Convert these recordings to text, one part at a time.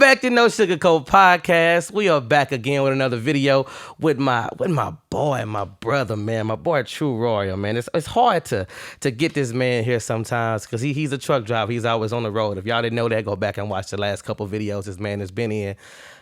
back to No Sugarcoat Podcast. We are back again with another video with my boy, my brother, man, my boy True Royal, man. It's hard to get this man here sometimes because he's a truck driver. He's always on the road. If y'all didn't know that, go back and watch the last couple videos this man has been in.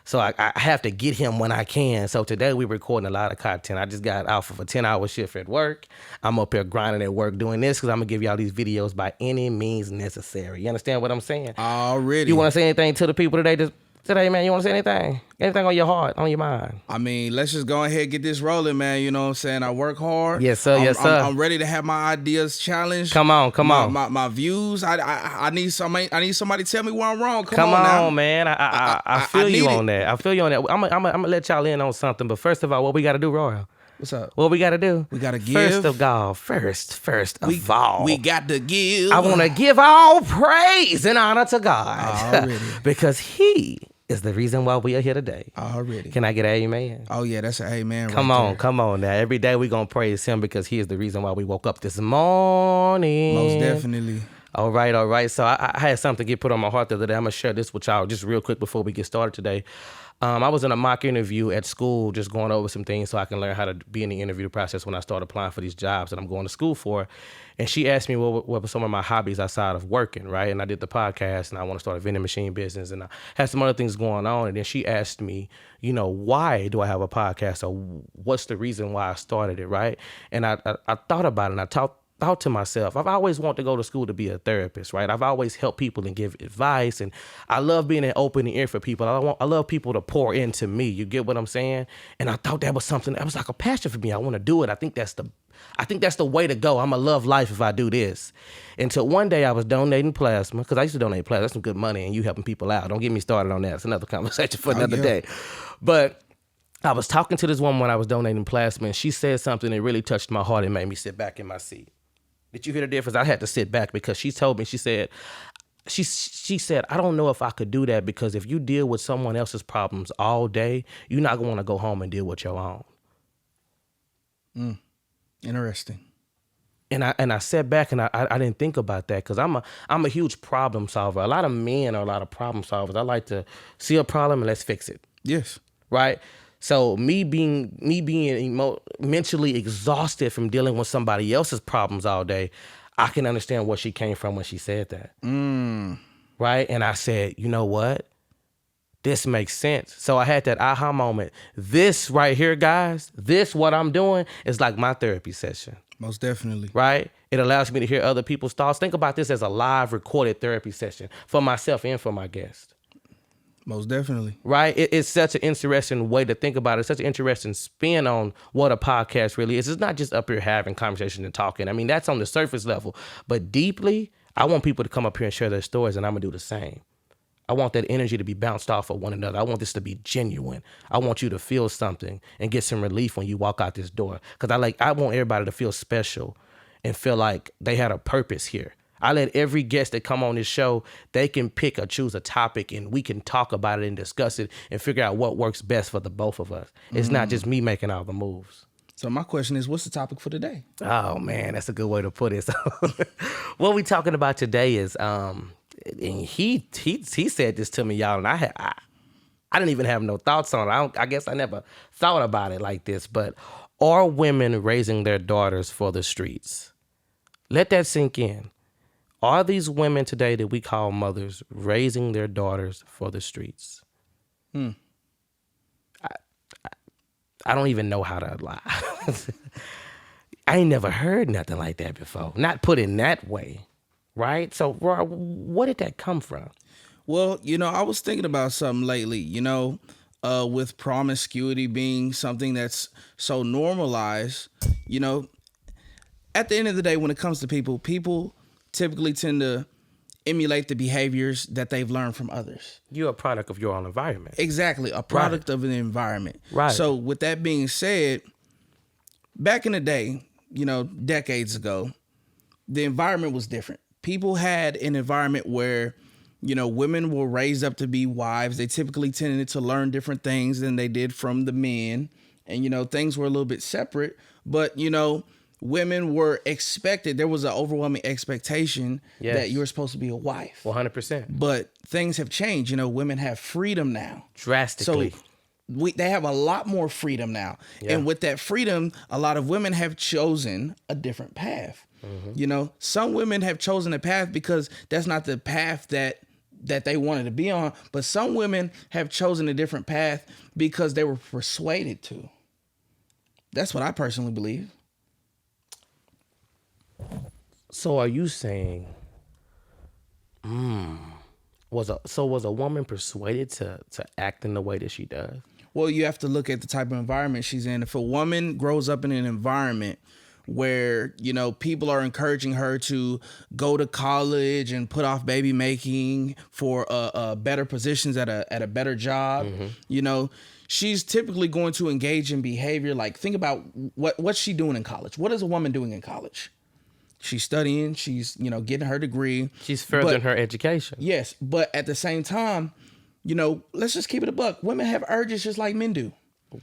So I have to get him when I can. So today we're recording a lot of content. I just got out for a 10-hour shift at work. I'm up here grinding at work doing this because I'm going to give y'all these videos by any means necessary. You understand what I'm saying? Already. You want to say anything to the people today, man? You want to say anything? Anything on your heart, on your mind? I mean, let's just go ahead and get this rolling, man. You know what I'm saying? I work hard. Yes, sir. Yes, sir. I'm ready to have my ideas challenged. Come on. My views. I need somebody to tell me where I'm wrong. Come on, now. man. I feel you on that. I feel you on that. I'm gonna let y'all in on something. But first of all, what we got to do, Royal? What's up? What we got to do? We got to give. First of all, first of all. We got to give. I want to give all praise and honor to God. Already. Because he is the reason why we are here today. Already. Can I get an amen? Oh, yeah, that's an amen. Come on now. Every day we're going to praise him because he is the reason why we woke up this morning. Most definitely. All right. So I had something get put on my heart the other day. I'm going to share this with y'all just real quick before we get started today. I was in a mock interview at school just going over some things so I can learn how to be in the interview process when I start applying for these jobs that I'm going to school for. And she asked me what were some of my hobbies outside of working, right? And I did the podcast and I want to start a vending machine business and I had some other things going on. And then she asked me, why do I have a podcast or what's the reason why I started it, right? And I thought about it and I thought to myself, I've always wanted to go to school to be a therapist, right? I've always helped people and give advice, and I love being an open ear for people. I love people to pour into me. You get what I'm saying? And I thought that was something that was like a passion for me. I want to do it. I think that's the way to go. I'm gonna love life if I do this. Until one day I was donating plasma because I used to donate plasma. That's some good money, and you helping people out. Don't get me started on that. It's another conversation for another day. But I was talking to this woman when I was donating plasma, and she said something that really touched my heart and made me sit back in my seat. Did you hear the difference? I had to sit back because she told me, she said, I don't know if I could do that because if you deal with someone else's problems all day, you're not going to want to go home and deal with your own. Interesting. And I sat back and I didn't think about that because I'm a huge problem solver. A lot of men are a lot of problem solvers. I like to see a problem and let's fix it. Yes. Right? So me being mentally exhausted from dealing with somebody else's problems all day, I can understand where she came from when she said that. Right? And I said, you know what? This makes sense. So I had that aha moment. This right here, guys, what I'm doing is like my therapy session. Most definitely. Right? It allows me to hear other people's thoughts. Think about this as a live recorded therapy session for myself and for my guest. Most definitely. Right? It's such an interesting way to think about it. It's such an interesting spin on what a podcast really is. It's not just up here having conversation and talking. I mean, that's on the surface level. But deeply, I want people to come up here and share their stories, and I'm going to do the same. I want that energy to be bounced off of one another. I want this to be genuine. I want you to feel something and get some relief when you walk out this door. Because I want everybody to feel special and feel like they had a purpose here. I let every guest that come on this show, they can pick or choose a topic and we can talk about it and discuss it and figure out what works best for the both of us. It's not just me making all the moves. So my question is, what's the topic for today? Oh, man, that's a good way to put it. So what we talking about today is, and he said this to me, y'all, and I didn't even have no thoughts on it. I guess I never thought about it like this, but are women raising their daughters for the streets? Let that sink in. Are these women today that we call mothers raising their daughters for the streets? I don't even know how to lie. I ain't never heard nothing like that before. Not put in that way, right? So, Roy, where did that come from? Well, I was thinking about something lately, with promiscuity being something that's so normalized, at the end of the day, when it comes to people typically tend to emulate the behaviors that they've learned from others. You're a product of your own environment. Exactly, a product of an environment. Right. So with that being said, back in the day, decades ago, the environment was different. People had an environment where, women were raised up to be wives. They typically tended to learn different things than they did from the men. And, things were a little bit separate. But, women were expected. There was an overwhelming expectation Yes. that you were supposed to be a wife. 100%. But things have changed. You know, women have freedom now. Drastically. So they have a lot more freedom now. Yeah. And with that freedom, a lot of women have chosen a different path. You know, some women have chosen a path because that's not the path that they wanted to be on. But some women have chosen a different path because they were persuaded to. That's what I personally believe. So are you saying, was a woman persuaded to act in the way that she does? Well, you have to look at the type of environment she's in. If a woman grows up in an environment where, you know, people are encouraging her to go to college and put off baby making for better positions at a better job, you know, she's typically going to engage in behavior. Like, think about what's she doing in college? What is a woman doing in college? She's studying, she's, you know, getting her degree. She's furthering her education. Yes, but at the same time, you know, let's just keep it a buck. Women have urges just like men do.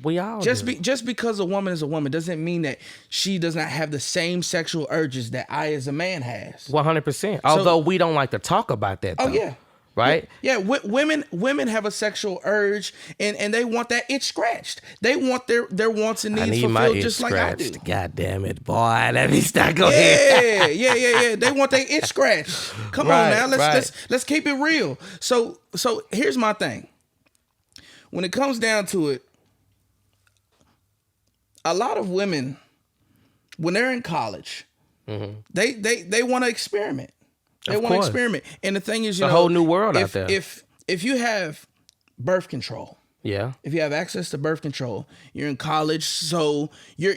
We all Just do. just because a woman is a woman doesn't mean that she does not have the same sexual urges that I as a man has. 100%. Although we don't like to talk about that, though. Oh yeah. Right? Yeah, women have a sexual urge and they want that itch scratched. They want their wants and I needs need my fulfilled itch just like I do. scratched. God damn it, boy. Let me start going here. Yeah. They want their itch scratched. Come Right, on now, right. let's keep it real. So here's my thing. When it comes down to it, a lot of women, when they're in college, they want to experiment. They Of want to course. experiment. And the thing is, a whole new world out there. If you have birth control, Yeah. if you have access to birth control, you're in college, so you're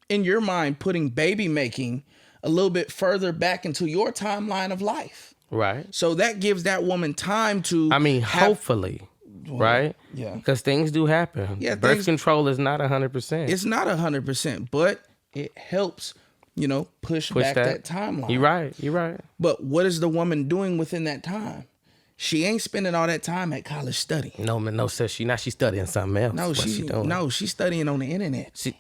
in your mind putting baby making a little bit further back into your timeline of life. Right. So that gives that woman time to I mean, have- hopefully. Right? yeah. Because things do happen. Yeah, Birth things- control is not 100%. It's not 100%, but it helps, you know, push back that timeline. You're right. But what is the woman doing within that time? She ain't spending all that time at college studying. No, man, no, sis. She's studying something else. No, What's she doing? she's studying on the internet. She,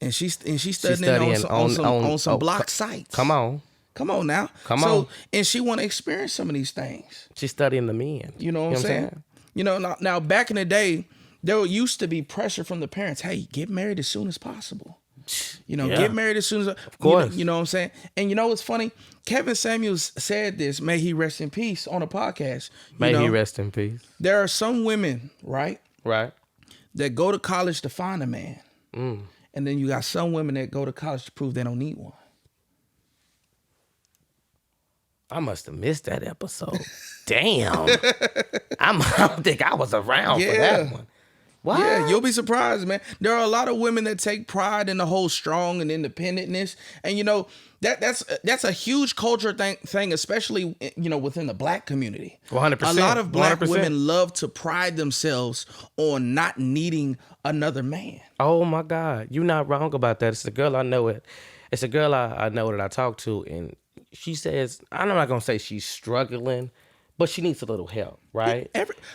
And she's studying, studying on some oh, block sites. come on. Come on now. Come on. And she want to experience some of these things. She's studying the men. You know what I'm saying? You know, now back in the day, there used to be pressure from the parents. Hey, get married as soon as possible. You know, Yeah. get married as soon as. Of course. You know what I'm saying? And you know what's funny? Kevin Samuels said this, may he rest in peace, on a podcast. May he rest in peace. There are some women, right, Right. that go to college to find a man. Mm. And then you got some women that go to college to prove they don't need one. I must have missed that episode. Damn. I don't think I was around for that one. What? Yeah, you'll be surprised, man. There are a lot of women that take pride in the whole strong and independentness, and you know that's a huge culture thing, especially, you know, within the black community. 100%. A lot of black 100%. women love to pride themselves on not needing another man. Oh my God, you're not wrong about that. It's a girl I know it. It's a girl I know that I talk to, and she says, I'm not gonna say she's struggling, but she needs a little help, right?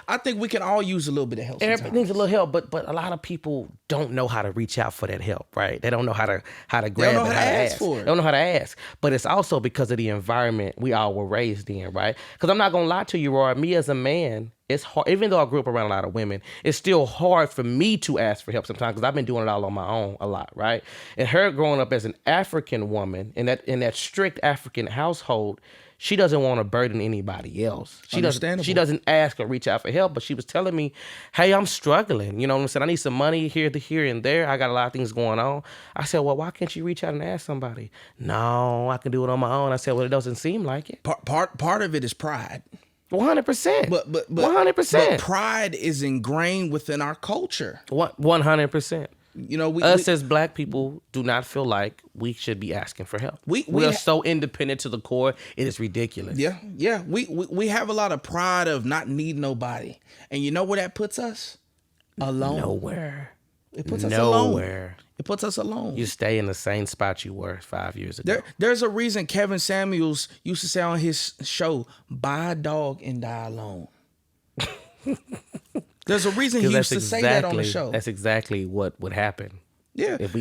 I think we can all use a little bit of help. Everybody needs a little help, but a lot of people don't know how to reach out for that help, right? They don't know how to grab it, know how to ask for it. They don't know how to ask. But it's also because of the environment we all were raised in, right? Because I'm not gonna lie to you, Roy. Me as a man, it's hard. Even though I grew up around a lot of women, it's still hard for me to ask for help sometimes because I've been doing it all on my own a lot, right? And her growing up as an African woman in that strict African household, she doesn't want to burden anybody else. Understandable. She doesn't ask or reach out for help, but she was telling me, hey, I'm struggling. You know what I'm saying? I need some money here and there. I got a lot of things going on. I said, well, why can't you reach out and ask somebody? No, I can do it on my own. I said, well, it doesn't seem like it. Part of it is pride. 100%. But 100%. But pride is ingrained within our culture. 100%. You know, Us as black people do not feel like we should be asking for help. We are so independent to the core. It is ridiculous. Yeah. We have a lot of pride of not needing nobody, and you know where that puts us? Alone. Nowhere. It puts us alone. Nowhere. It puts us alone. You stay in the same spot you were 5 years ago. There's a reason Kevin Samuels used to say on his show, "Buy a dog and die alone." There's a reason he used to say that on the show. That's exactly what would happen. Yeah. If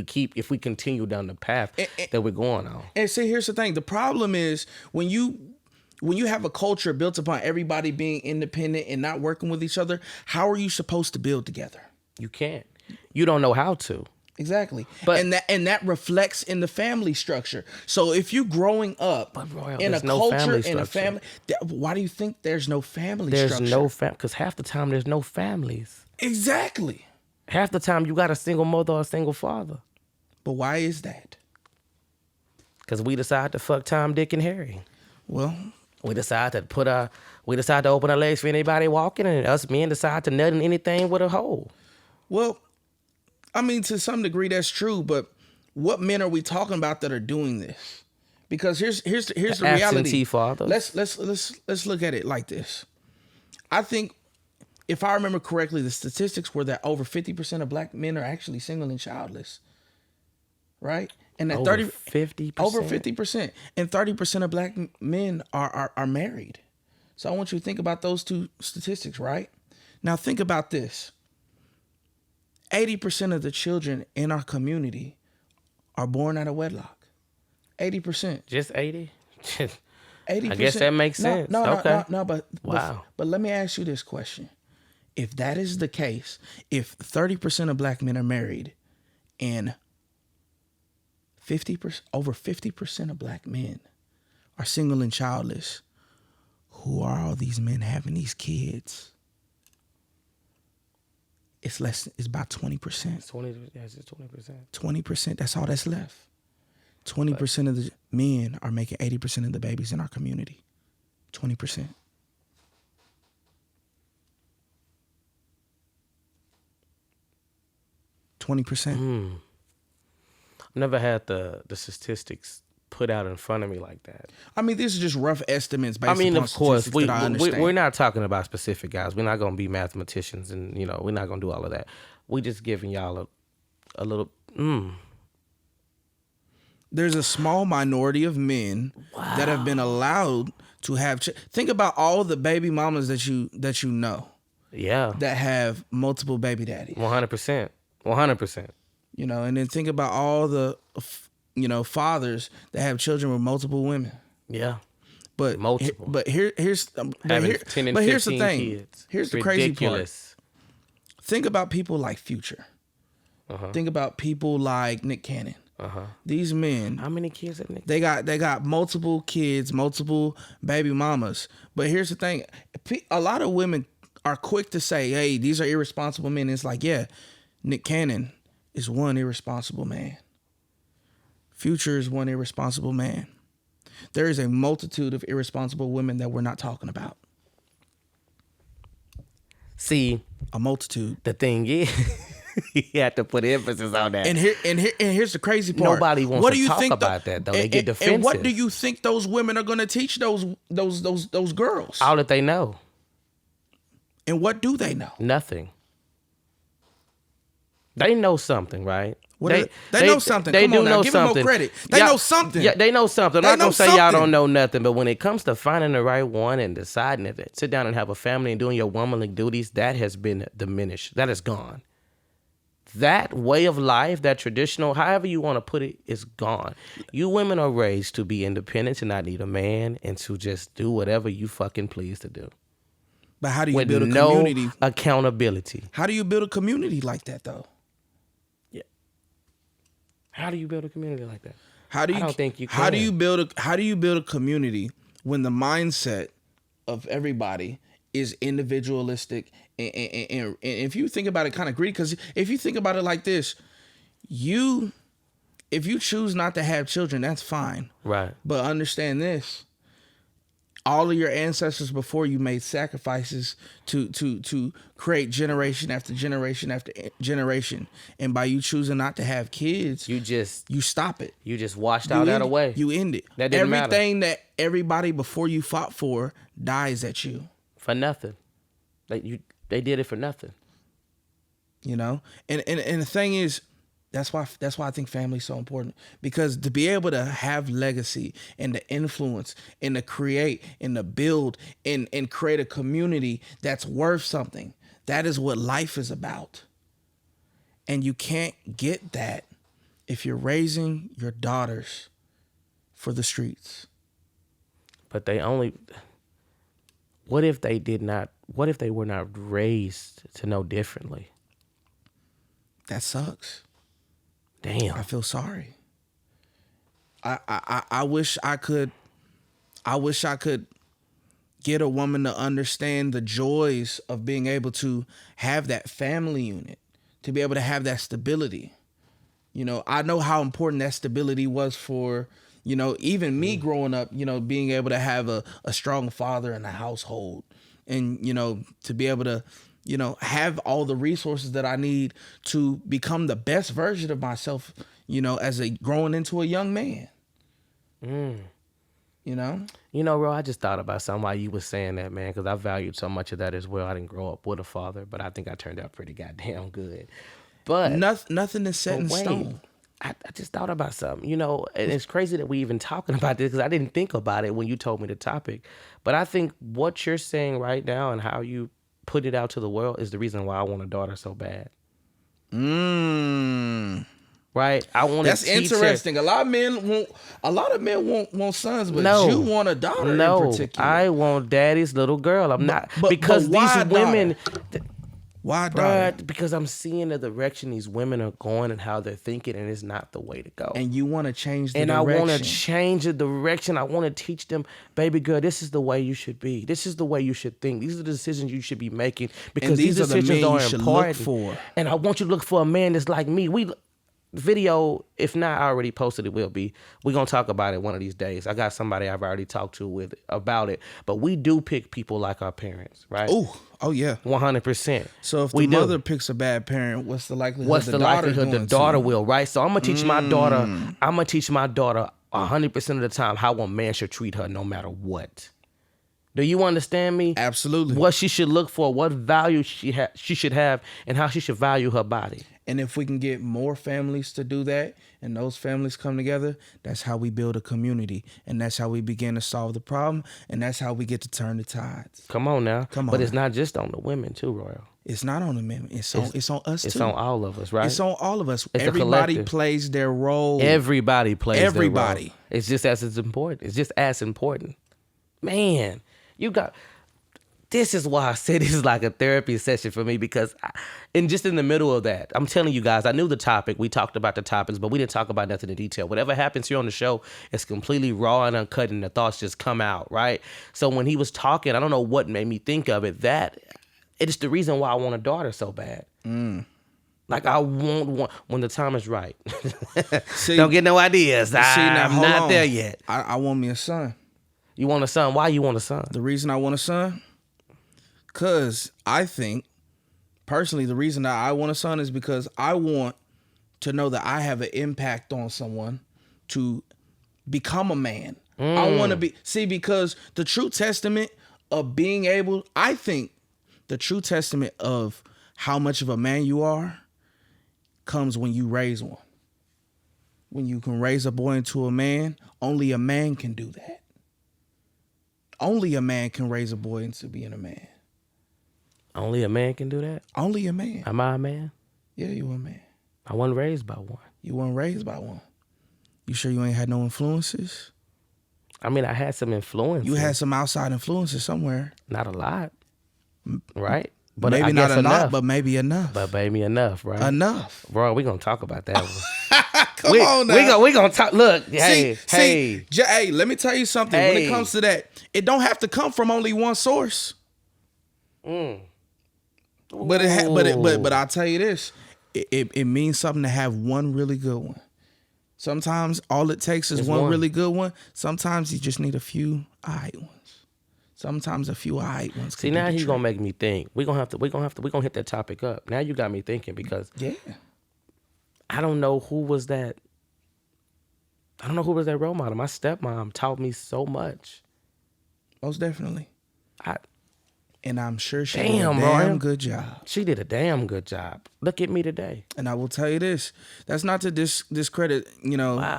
we continue down the path that we're going on. And see, here's the thing. The problem is when you have a culture built upon everybody being independent and not working with each other, how are you supposed to build together? You can't. You don't know how to. Exactly. But- and that reflects in the family structure. So if you're growing up Royal, in a there's no culture, family in a structure. family, why do you think there's no family There's structure? no because half the time there's no families. Exactly. Half the time you got a single mother or a single father. But why is that? Because we decide to fuck Tom, Dick, and Harry. Well, We decide to open our legs for anybody walking, and us men decide to nut in anything with a hole. well, I mean, to some degree that's true, but what men are we talking about that are doing this? Because here's the reality. Absentee fathers. Let's look at it like this. I think, if I remember correctly, the statistics were that over 50% of black men are actually single and childless, right? And that Over 50%? over 50%, and 30% of black men are married. So I want you to think about those two statistics, right? Now think about this. 80% of the children in our community are born out of wedlock. 80%. Just 80? 80%. I guess that makes sense. Okay. No, but Wow. But let me ask you this question. If that is the case, if 30% of black men are married and over 50% of black men are single and childless, who are all these men having these kids? It's about 20%. 20, that's just 20%. 20%, that's all that's left. 20% of the men are making 80% of the babies in our community. 20%. Never had the statistics put out in front of me like that. I mean, these are just rough estimates based I mean, upon of course, statistics that I understand. we're not talking about specific guys. We're not going to be mathematicians, and we're not going to do all of that. We just giving y'all a little. There's a small minority of men that have been allowed to have. Think about all the baby mamas that you know Yeah, that have multiple baby daddies. 100%, 100%. And then think about all the fathers that have children with multiple women. Yeah, But multiple. Here's 10 and here's the 15 thing. kids. Here's the Ridiculous. crazy part. Think about people like Future. Think about people like Nick Cannon. These men. How many kids at Nick? They got multiple kids, multiple baby mamas. But here's the thing: a lot of women are quick to say, "Hey, these are irresponsible men." It's like, yeah, Nick Cannon is one irresponsible man. Future is one irresponsible man. There is a multitude of irresponsible women that we're not talking about. See, A multitude. the thing is, you have to put emphasis on that. And here's the crazy part. Nobody wants to talk about that, though. They get defensive. And what do you think those women are going to teach those girls? All that they know. And what do they know? Nothing. They know something, right? They know something. They Come do on now. know Give them something. more credit. They know something. Yeah, they know something. I'm They not know gonna say y'all something. don't know nothing, but when it comes to finding the right one and deciding if it, sit down and have a family and doing your womanly duties, that has been diminished. That is gone. That way of life, that traditional, however you want to put it, is gone. You women are raised to be independent, to not need a man, and to just do whatever you fucking please to do. But how do you With build a no community? accountability. How do you build a community like that, though? How do you build a community like that? How do you? I don't think you How do can. you build a community when the mindset of everybody is individualistic and if you think about it, kind of greedy? Because if you think about it like this, if you choose not to have children, that's fine. Right. But understand this: all of your ancestors before you made sacrifices to create generation after generation after generation, and by you choosing not to have kids, you stop it. You just washed all that away. You end it. That didn't matter. Everything that everybody before you fought for dies at you. For nothing. They did it for nothing. And the thing is, that's why I think family is so important, because to be able to have legacy and to influence and to create and to build and create a community that's worth something, that is what life is about. And you can't get that if you're raising your daughters for the streets. But they only. What if they did not? What if they were not raised to know differently? That sucks. Damn. I feel sorry. I wish I could. I wish I could get a woman to understand the joys of being able to have that family unit, to be able to have that stability. You know, I know how important that stability was for, you know, even me growing up, you know, being able to have a strong father in the household and, you know, to be able to, you know, have all the resources that I need to become the best version of myself, you know, as a growing into a young man. You know? You know, bro, I just thought about something while you was saying that, man, because I valued so much of that as well. I didn't grow up with a father, but I think I turned out pretty goddamn good. But nothing is set in stone. I just thought about something, you know, and it's crazy that we even talking about this because I didn't think about it when you told me the topic. But I think what you're saying right now and how you put it out to the world is the reason why I want a daughter so bad. Right? I want to That's interesting. A lot of men want sons, but you want a daughter in particular. I want daddy's little girl. I'm not but because why these women. Why daughter? Because I'm seeing the direction these women are going and how they're thinking, and it's not the way to go. And you want to change the direction. And I want to change the direction. I want to teach them, baby girl, this is the way you should be. This is the way you should think. These are the decisions you should be making because these decisions are important. For. And I want you to look for a man that's like me. Video, if not I already posted, it will be. We're going to talk about it one of these days. I got somebody I've already talked to about it. But we do pick people like our parents, right? Oh yeah. 100%. So if the mother picks a bad parent, what's the likelihood the daughter will, right? So I'm going to teach my daughter, 100% of the time how a man should treat her no matter what. Do you understand me? Absolutely. What she should look for, what value she should have, and how she should value her body. And if we can get more families to do that, and those families come together, that's how we build a community. And that's how we begin to solve the problem. And that's how we get to turn the tides. Come on now. But it's not just on the women too, Royal. It's not on the men. It's on us too. It's on all of us, right? It's on all of us. It's Everybody plays their role. Everybody plays their role. It's just as important. It's just as important. Man, this is why I say this is like a therapy session for me because just in the middle of that, I'm telling you guys, I knew the topic. We talked about the topics, but we didn't talk about nothing in detail. Whatever happens here on the show is completely raw and uncut and the thoughts just come out, right? So when he was talking, I don't know what made me think of it. It's the reason why I want a daughter so bad. Like I want when the time is right. See, don't get no ideas. I'm not there yet. I want me a son. You want a son? Why you want a son? The reason I want a son? Because I think, personally, the reason that I want a son is because I want to know that I have an impact on someone to become a man. I want to be, because the true testament of being able, I think the true testament of how much of a man you are comes when you raise one. When you can raise a boy into a man, only a man can do that. Only a man can raise a boy into being a man. Only a man can do that? Only a man. Am I a man? Yeah, you a man. I wasn't raised by one. You weren't raised by one. You sure you ain't had no influences? I mean, I had some influences. You had some outside influences somewhere. Not a lot, right? But maybe not enough, but maybe enough. But maybe enough, right? Enough. Bro, we're going to talk about that one. Come on now. We gonna talk. Look, hey, let me tell you something. When it comes to that, it don't have to come from only one source. But I'll tell you this, it means something to have one really good one. Sometimes all it takes is one really good one. Sometimes you just need a few all right ones. Sometimes a few all right ones. See, now he's gonna make me think. We're gonna hit that topic up. Now you got me thinking because I don't know who was that. I don't know who was that role model. My stepmom taught me so much. Most definitely. And I'm sure she did a damn good job. She did a damn good job. Look at me today. And I will tell you this. That's not to discredit,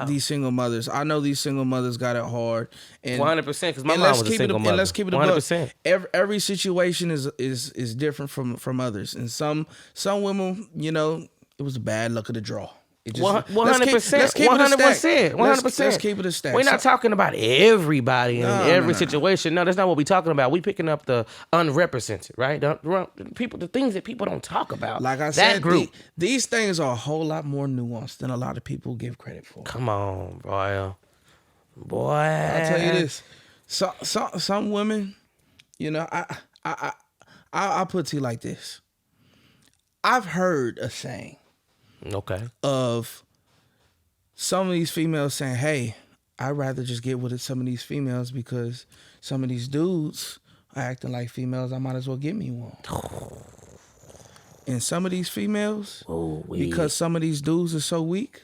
these single mothers. I know these single mothers got it hard. 100%, because my mom was a single mother. And let's keep it 100%. Every situation is different from others. And some women, It was the bad luck of the draw. It just 100%, let's keep it a stack. 100%. Let's keep it a stack. We're not talking about everybody in every situation. No, that's not what we're talking about. We picking up the unrepresented, right? The things that people don't talk about. Like I that said, group. these things are a whole lot more nuanced than a lot of people give credit for. Come on, boy. I'll tell you this: some women, you know, I'll put it to you like this. I've heard a saying. Okay. Of some of these females saying, hey, I'd rather just get with some of these females because some of these dudes are acting like females. I might as well get me one. And some of these females, because some of these dudes are so weak,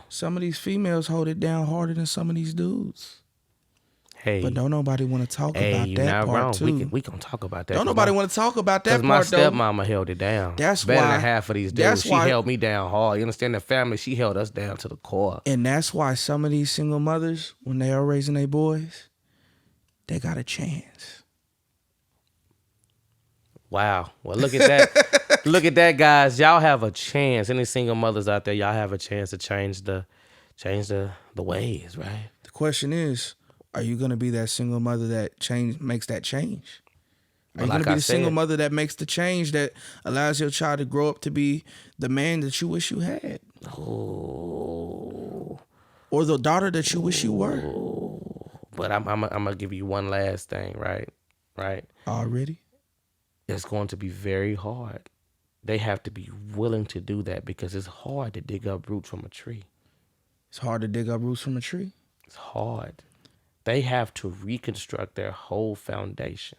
some of these females hold it down harder than some of these dudes. Hey, but don't nobody want to talk about you're that not part wrong. too. We can talk about that. Don't nobody want to talk about that part though. Because my stepmama held it down. That's better why than half of these dudes. She held me down hard. You understand? The family, she held us down to the core. And that's why some of these single mothers, when they are raising their boys, they got a chance. Wow. Well, look at that. Look at that, guys. Y'all have a chance. Any single mothers out there, y'all have a chance to change the ways, right? The question is, are you going to be that single mother that makes that change? Are you going to be the single mother that makes the change that allows your child to grow up to be the man that you wish you had? Oh. Or the daughter that you wish you were? But I'm going to give you one last thing, right? Right? Already? It's going to be very hard. They have to be willing to do that because it's hard to dig up roots from a tree. It's hard to dig up roots from a tree? It's hard. They have to reconstruct their whole foundation.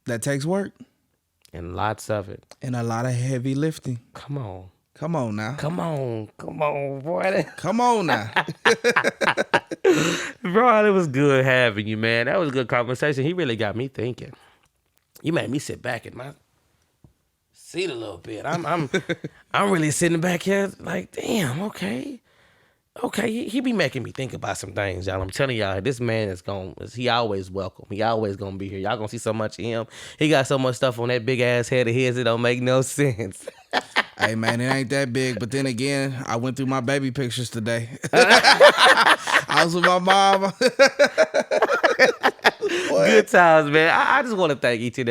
That takes work. And lots of it. And a lot of heavy lifting. Come on. Come on now. Come on, boy. Come on now. Bro, it was good having you, man. That was a good conversation. He really got me thinking. You made me sit back in my seat a little bit. I'm really sitting back here like, damn, okay. Okay, he be making me think about some things, y'all. I'm telling y'all, this man he always welcome. He always gonna be here. Y'all gonna see so much of him. He got so much stuff on that big ass head of his, it don't make no sense. Hey, man, it ain't that big. But then again, I went through my baby pictures today. I was with my mom. Good times, man. I just want to thank each and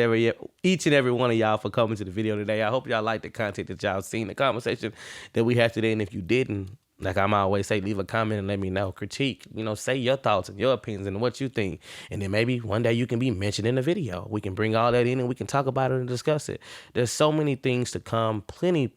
every one of y'all for coming to the video today. I hope y'all like the content that y'all seen, the conversation that we had today. And if you didn't, like I'm always say, leave a comment and let me know. Critique, say your thoughts and your opinions and what you think. And then maybe one day you can be mentioned in the video. We can bring all that in and we can talk about it and discuss it. There's so many things to come. Plenty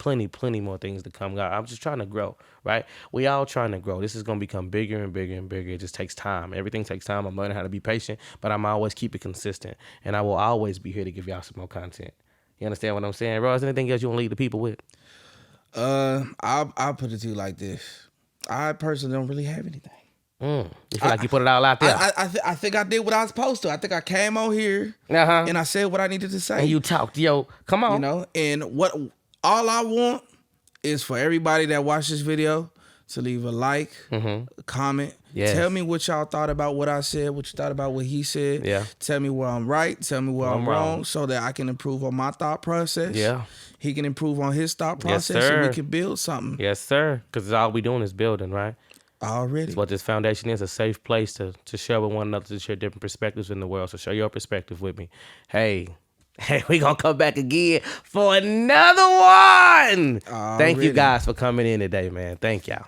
more things to come. God, I'm just trying to grow, right? We all trying to grow. This is going to become bigger and bigger and bigger. It just takes time. Everything takes time. I'm learning how to be patient, but I'm always keep it consistent. And I will always be here to give y'all some more content. You understand what I'm saying, Ross? Anything else you want to leave the people with? I'll put it to you like this. I personally don't really have anything. You feel like you put it all out there? I think I did what I was supposed to. I think I came on here and I said what I needed to say. And you talked, come on. And all I want is for everybody that watched this video to leave a like, a comment. Yes. Tell me what y'all thought about what I said, what you thought about what he said. Yeah. Tell me where I'm right, tell me where I'm wrong, so that I can improve on my thought process. Yeah. He can improve on his thought process, and we can build something. Yes, sir. Because all we doing is building, right? Already. It's what this foundation is, a safe place to share with one another, to share different perspectives in the world. So share your perspective with me. Hey, we going to come back again for another one. Thank you guys for coming in today, man. Thank y'all.